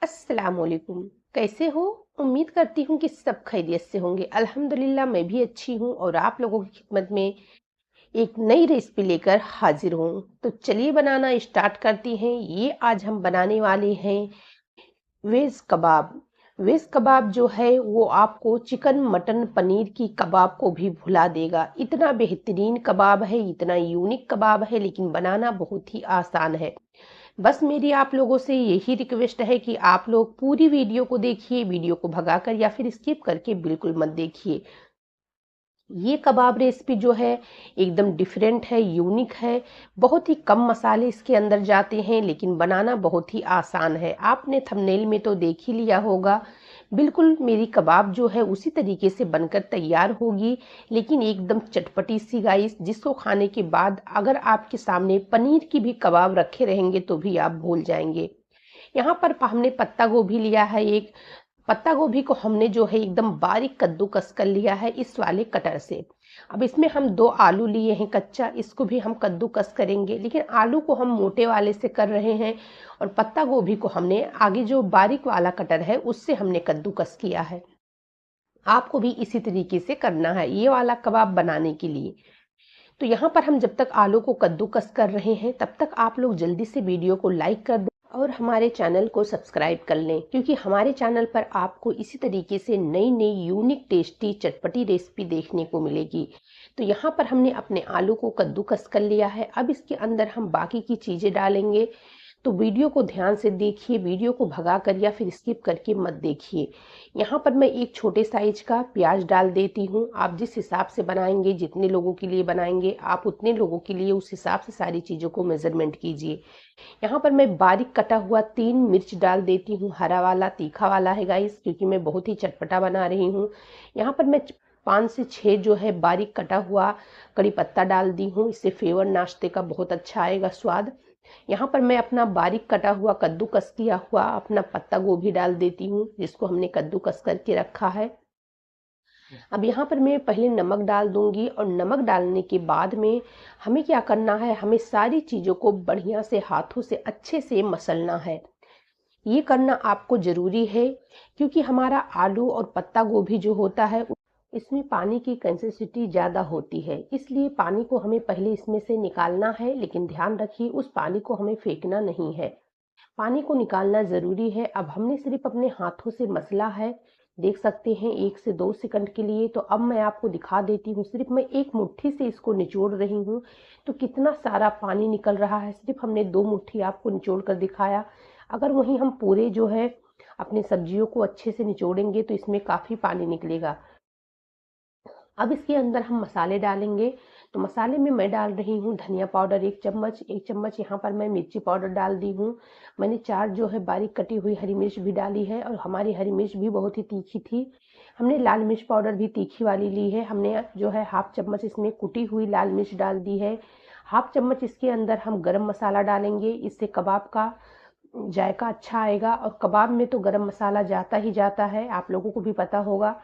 अस्सलामुअलैकुम। कैसे हो? उम्मीद करती हूँ कि सब खैरियत से होंगे। अल्हम्दुलिल्लाह मैं भी अच्छी हूँ और आप लोगों की खिदमत में एक नई रेसिपी लेकर हाजिर हूँ। तो चलिए बनाना स्टार्ट करती हैं। ये आज हम बनाने वाले हैं वेज कबाब। वेज कबाब जो है वो आपको चिकन मटन पनीर की कबाब को भी भुला देगा। इतना बेहतरीन कबाब है, इतना यूनिक कबाब है, लेकिन बनाना बहुत ही आसान है। बस मेरी आप लोगों से यही रिक्वेस्ट है कि आप लोग पूरी वीडियो को देखिए, वीडियो को भगाकर या फिर स्किप करके बिल्कुल मत देखिए। ये कबाब रेसिपी जो है एकदम डिफरेंट है, यूनिक है। बहुत ही कम मसाले इसके अंदर जाते हैं, लेकिन बनाना बहुत ही आसान है। आपने थंबनेल में तो देख ही लिया होगा। बिल्कुल मेरी कबाब जो है उसी तरीके से बनकर तैयार होगी, लेकिन एकदम चटपटी सी गाइस, जिसको खाने के बाद अगर आपके सामने पनीर की भी कबाब रखे रहेंगे तो भी आप भूल जाएंगे। यहाँ पर हमने पत्ता गोभी लिया है। एक पत्ता गोभी को हमने जो है एकदम बारीक कद्दूकस कर लिया है इस वाले कटर से। अब इसमें हम 2 आलू लिए हैं कच्चा, इसको भी हम कद्दूकस करेंगे, लेकिन आलू को हम मोटे वाले से कर रहे हैं और पत्ता गोभी को हमने आगे जो बारीक वाला कटर है उससे हमने कद्दूकस किया है। आपको भी इसी तरीके से करना है ये वाला कबाब बनाने के लिए। तो यहाँ पर हम जब तक आलू को कद्दूकस कर रहे हैं तब तक आप लोग जल्दी से वीडियो को लाइक कर दें और हमारे चैनल को सब्सक्राइब कर लें, क्योंकि हमारे चैनल पर आपको इसी तरीके से नई नई यूनिक टेस्टी चटपटी रेसिपी देखने को मिलेगी। तो यहाँ पर हमने अपने आलू को कद्दूकस कर लिया है। अब इसके अंदर हम बाकी की चीज़ें डालेंगे, तो वीडियो को ध्यान से देखिए, वीडियो को भगा कर या फिर स्किप करके मत देखिए। यहाँ पर मैं एक छोटे साइज का प्याज डाल देती हूँ। आप जिस हिसाब से बनाएंगे, जितने लोगों के लिए बनाएंगे आप उतने लोगों के लिए उस हिसाब से सारी चीज़ों को मेजरमेंट कीजिए। यहाँ पर मैं बारीक कटा हुआ 3 मिर्च डाल देती हूँ। हरा वाला तीखा वाला है गाइस, क्योंकि मैं बहुत ही चटपटा बना रही हूँ। यहाँ पर मैं 5 से 6 जो है बारीक कटा हुआ कड़ी पत्ता डाल दी हूँ। इससे फ्लेवर नाश्ते का बहुत अच्छा आएगा स्वाद। यहाँ पर मैं अपना बारीक कटा हुआ कद्दूकस किया हुआ अपना पत्ता गोभी डाल देती हूँ, जिसको हमने कद्दूकस करके रखा है। अब यहाँ पर मैं पहले नमक डाल दूंगी और नमक डालने के बाद में हमें क्या करना है, हमें सारी चीज़ों को बढ़िया से हाथों से अच्छे से मसलना है। ये करना आपको ज़रूरी है, क्योंकि हमारा आलू और पत्ता गोभी जो होता है इसमें पानी की कंसिस्टेंसी ज़्यादा होती है, इसलिए पानी को हमें पहले इसमें से निकालना है। लेकिन ध्यान रखिए उस पानी को हमें फेंकना नहीं है, पानी को निकालना ज़रूरी है। अब हमने सिर्फ अपने हाथों से मसला है, देख सकते हैं 1 से 2 सेकंड के लिए। तो अब मैं आपको दिखा देती हूँ, सिर्फ मैं एक मुट्ठी से इसको निचोड़ रही हूँ तो कितना सारा पानी निकल रहा है। सिर्फ हमने 2 मुट्ठी आपको निचोड़ कर दिखाया। अगर वहीं हम पूरे जो है अपने सब्जियों को अच्छे से निचोड़ेंगे तो इसमें काफ़ी पानी निकलेगा। अब इसके अंदर हम मसाले डालेंगे। तो मसाले में मैं डाल रही हूँ धनिया पाउडर 1 चम्मच, 1 चम्मच यहाँ पर मैं मिर्ची पाउडर डाल दी हूँ। मैंने 4 जो है बारीक कटी हुई हरी मिर्च भी डाली है, और हमारी हरी मिर्च भी बहुत ही तीखी थी। हमने लाल मिर्च पाउडर भी तीखी वाली ली है। हमने जो है 1/2 चम्मच इसमें कुटी हुई लाल मिर्च डाल दी है। 1/2 चम्मच इसके अंदर हम गरम मसाला डालेंगे, इससे कबाब का जायका अच्छा आएगा। और कबाब में तो गरम मसाला जाता ही जाता है, आप लोगों को भी पता होगा।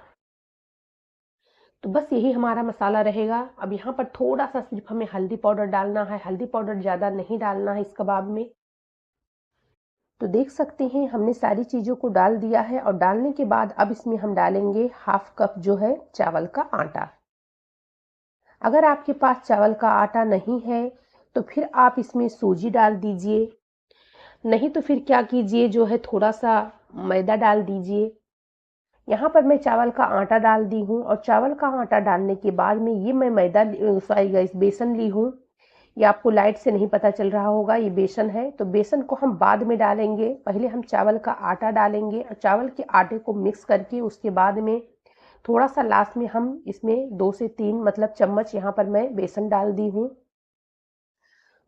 तो बस यही हमारा मसाला रहेगा। अब यहाँ पर थोड़ा सा सिर्फ हमें हल्दी पाउडर डालना है, हल्दी पाउडर ज़्यादा नहीं डालना है इस कबाब में। तो देख सकते हैं हमने सारी चीज़ों को डाल दिया है, और डालने के बाद अब इसमें हम डालेंगे 1/2 कप जो है चावल का आटा। अगर आपके पास चावल का आटा नहीं है तो फिर आप इसमें सूजी डाल दीजिए, नहीं तो फिर क्या कीजिए जो है थोड़ा सा मैदा डाल दीजिए। यहाँ पर मैं चावल का आटा डाल दी हूँ, और चावल का आटा डालने के बाद में ये मैं मैदा सॉरी गाइस बेसन ली हूँ। ये आपको लाइट से नहीं पता चल रहा होगा, ये बेसन है। तो बेसन को हम बाद में डालेंगे, पहले हम चावल का आटा डालेंगे और चावल के आटे को मिक्स करके उसके बाद में थोड़ा सा लास्ट में हम इसमें 2 से 3 मतलब चम्मच यहाँ पर मैं बेसन डाल दी हूँ।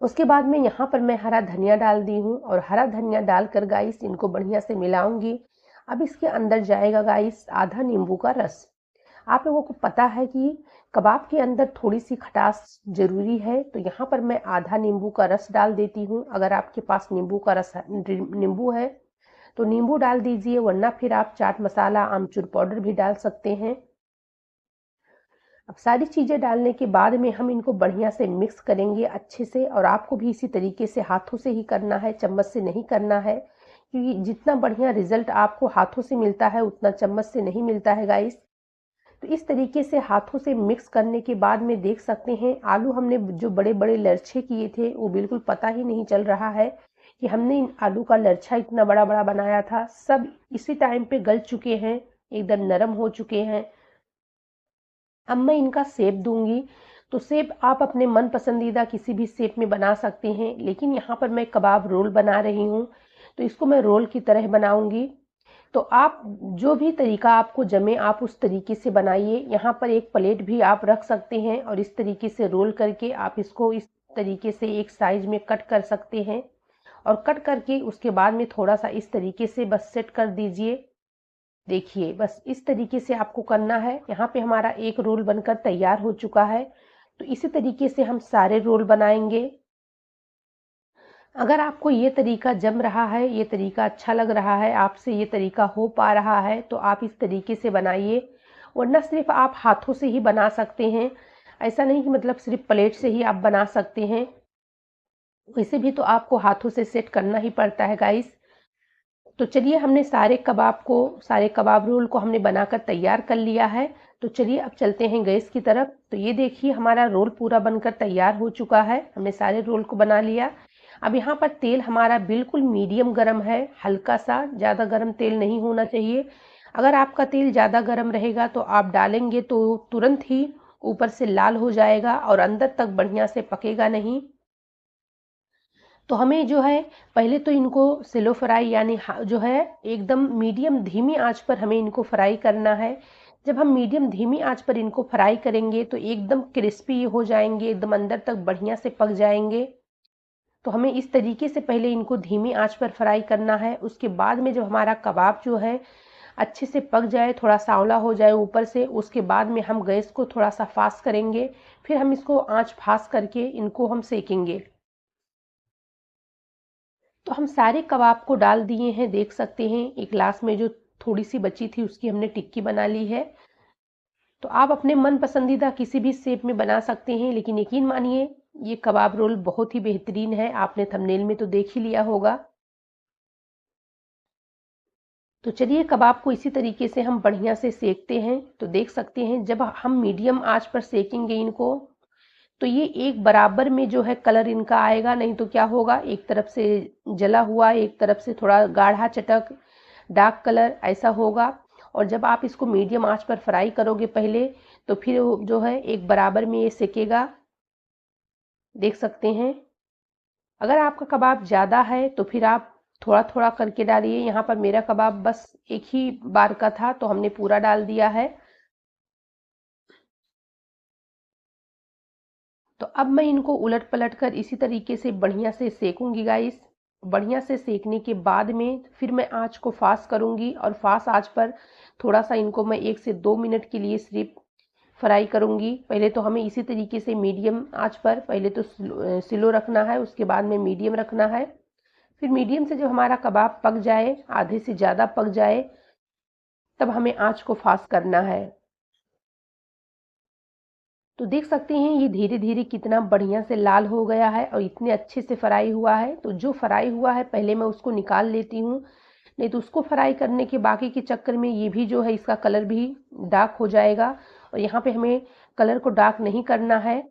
उसके बाद में यहाँ पर मैं हरा धनिया डाल दी हूँ, और हरा धनिया डालकर गाइस इनको बढ़िया से मिलाऊंगी। अब इसके अंदर जाएगा गाइस आधा नींबू का रस। आप लोगों को पता है कि कबाब के अंदर थोड़ी सी खटास जरूरी है, तो यहाँ पर मैं आधा नींबू का रस डाल देती हूँ। अगर आपके पास नींबू है तो नींबू डाल दीजिए, वरना फिर आप चाट मसाला आमचूर पाउडर भी डाल सकते हैं। अब सारी चीज़ें डालने के बाद में हम इनको बढ़िया से मिक्स करेंगे अच्छे से, और आपको भी इसी तरीके से हाथों से ही करना है, चम्मच से नहीं करना है, क्योंकि जितना बढ़िया रिजल्ट आपको हाथों से मिलता है उतना चम्मच से नहीं मिलता है गाइस। तो इस तरीके से हाथों से मिक्स करने के बाद में देख सकते हैं आलू हमने जो बड़े बड़े लरछे किए थे वो बिल्कुल पता ही नहीं चल रहा है कि हमने इन आलू का लरछा इतना बड़ा बड़ा बनाया था। सब इसी टाइम पे गल चुके हैं, एकदम नरम हो चुके हैं। अब मैं इनका शेप दूंगी। तो शेप आप अपने मन पसंदीदा किसी भी शेप में बना सकते हैं, लेकिन यहाँ पर मैं कबाब रोल बना रही हूँ तो इसको मैं रोल की तरह बनाऊंगी। तो आप जो भी तरीका आपको जमे आप उस तरीके से बनाइए। यहाँ पर एक प्लेट भी आप रख सकते हैं और इस तरीके से रोल करके आप इसको इस तरीके से एक साइज में कट कर सकते हैं और कट करके उसके बाद में थोड़ा सा इस तरीके से बस सेट कर दीजिए। देखिए बस इस तरीके से आपको करना है। यहाँ पे हमारा एक रोल बनकर तैयार हो चुका है। तो इसी तरीके से हम सारे रोल बनाएंगे। अगर आपको ये तरीका जम रहा है, ये तरीका अच्छा लग रहा है, आपसे ये तरीका हो पा रहा है तो आप इस तरीके से बनाइए, वरना सिर्फ आप हाथों से ही बना सकते हैं। ऐसा नहीं कि मतलब सिर्फ प्लेट से ही आप बना सकते हैं, वैसे भी तो आपको हाथों से सेट करना ही पड़ता है गाइस। तो चलिए हमने सारे कबाब रोल को हमने बनाकर तैयार कर लिया है। तो चलिए अब चलते हैं गैस की तरफ। तो ये देखिए हमारा रोल पूरा बनकर तैयार हो चुका है। हमने सारे रोल को बना लिया। अब यहाँ पर तेल हमारा बिल्कुल मीडियम गरम है, हल्का सा, ज़्यादा गरम तेल नहीं होना चाहिए। अगर आपका तेल ज़्यादा गरम रहेगा तो आप डालेंगे तो तुरंत ही ऊपर से लाल हो जाएगा और अंदर तक बढ़िया से पकेगा नहीं। तो हमें जो है पहले तो इनको स्लो फ्राई यानी जो है एकदम मीडियम धीमी आंच पर हमें इनको फ्राई करना है। जब हम मीडियम धीमी आंच पर इनको फ्राई करेंगे तो एकदम क्रिस्पी हो जाएंगे, एकदम अंदर तक बढ़िया से पक जाएंगे। तो हमें इस तरीके से पहले इनको धीमी आंच पर फ्राई करना है। उसके बाद में जब हमारा कबाब जो है अच्छे से पक जाए, थोड़ा सांवला हो जाए ऊपर से, उसके बाद में हम गैस को थोड़ा सा फास्ट करेंगे। फिर हम इसको आंच फास्ट करके इनको हम सेकेंगे। तो हम सारे कबाब को डाल दिए हैं, देख सकते हैं एक ग्लास में जो थोड़ी सी बची थी उसकी हमने टिक्की बना ली है। तो आप अपने मन पसंदीदा किसी भी शेप में बना सकते हैं, लेकिन यकीन मानिए ये कबाब रोल बहुत ही बेहतरीन है। आपने थंबनेल में तो देख ही लिया होगा। तो चलिए कबाब को इसी तरीके से हम बढ़िया से सेकते हैं। तो देख सकते हैं जब हम मीडियम आंच पर सेकेंगे इनको तो ये एक बराबर में जो है कलर इनका आएगा, नहीं तो क्या होगा एक तरफ से जला हुआ, एक तरफ से थोड़ा गाढ़ा चटक डार्क कलर ऐसा होगा। और जब आप इसको मीडियम आंच पर फ्राई करोगे पहले तो फिर जो है एक बराबर में ये सेकेगा, देख सकते हैं। अगर आपका कबाब ज़्यादा है तो फिर आप थोड़ा थोड़ा करके डालिए। यहाँ पर मेरा कबाब बस एक ही बार का था तो हमने पूरा डाल दिया है। तो अब मैं इनको उलट पलट कर इसी तरीके से बढ़िया से सेकूंगी गाइस। बढ़िया से सेकने के बाद में फिर मैं आंच को फास्ट करूंगी और फास्ट आंच पर थोड़ा सा इनको मैं 1 से 2 मिनट के लिए सिर्फ फ्राई करूंगी। पहले तो हमें इसी तरीके से मीडियम आंच पर पहले तो स्लो रखना है, उसके बाद में मीडियम रखना है। फिर मीडियम से जब हमारा कबाब पक जाए, आधे से ज़्यादा पक जाए, तब हमें आंच को फास्ट करना है। तो देख सकते हैं ये धीरे धीरे कितना बढ़िया से लाल हो गया है और इतने अच्छे से फ्राई हुआ है। तो जो फ्राई हुआ है पहले मैं उसको निकाल लेती हूँ, नहीं तो उसको फ्राई करने के बाकी के चक्कर में ये भी जो है इसका कलर भी डार्क हो जाएगा। और यहाँ पे हमें कलर को डार्क नहीं करना है,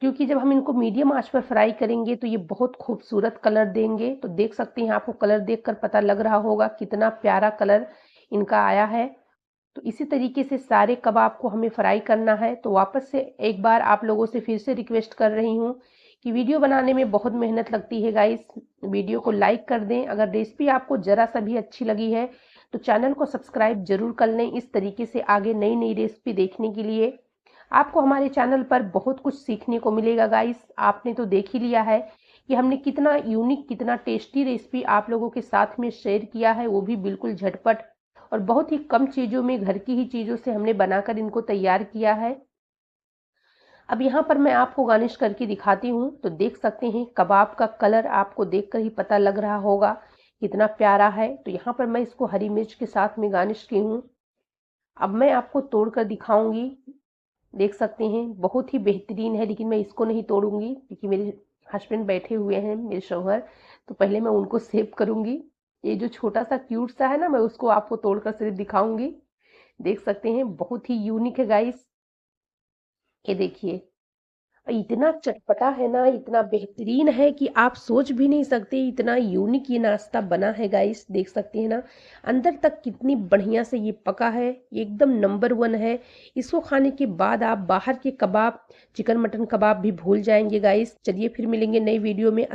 क्योंकि जब हम इनको मीडियम आंच पर फ्राई करेंगे तो ये बहुत खूबसूरत कलर देंगे। तो देख सकते हैं आपको कलर देखकर पता लग रहा होगा कितना प्यारा कलर इनका आया है। तो इसी तरीके से सारे कबाब को हमें फ्राई करना है। तो वापस से एक बार आप लोगों से फिर से रिक्वेस्ट कर रही हूँ कि वीडियो बनाने में बहुत मेहनत लगती है गाइस। वीडियो को लाइक कर दें। अगर रेसिपी आपको ज़रा सा भी अच्छी लगी है तो चैनल को सब्सक्राइब जरूर कर लें, इस तरीके से आगे नई नई रेसिपी देखने के लिए। आपको हमारे चैनल पर बहुत कुछ सीखने को मिलेगा गाइस। आपने तो देख ही लिया है कि हमने कितना यूनिक, कितना टेस्टी रेसिपी आप लोगों के साथ में शेयर किया है, वो भी बिल्कुल झटपट और बहुत ही कम चीज़ों में, घर की ही चीज़ों से हमने बनाकर इनको तैयार किया है। अब यहाँ पर मैं आपको गार्निश करके दिखाती हूँ। तो देख सकते हैं कबाब का कलर आपको देखकर ही पता लग रहा होगा कितना प्यारा है। तो यहाँ पर मैं इसको हरी मिर्च के साथ में गार्निश की हूँ। अब मैं आपको तोड़ कर दिखाऊंगी। देख सकते हैं बहुत ही बेहतरीन है, लेकिन मैं इसको नहीं तोड़ूंगी क्योंकि मेरे हस्बैंड बैठे हुए हैं, मेरे शौहर। तो पहले मैं उनको सेव करूंगी, ये जो छोटा सा क्यूट सा है ना, मैं उसको आपको तोड़कर सिर्फ दिखाऊंगी। देख सकते हैं बहुत ही यूनिक है गाइस। ये देखिए, इतना चटपटा है ना, इतना बेहतरीन है कि आप सोच भी नहीं सकते इतना यूनिक ये नाश्ता बना है गाइस। देख सकते हैं ना अंदर तक कितनी बढ़िया से ये पका है, ये एकदम नंबर वन है। इसको खाने के बाद आप बाहर के कबाब, चिकन मटन कबाब भी भूल जाएंगे गाइस। चलिए फिर मिलेंगे नई वीडियो में।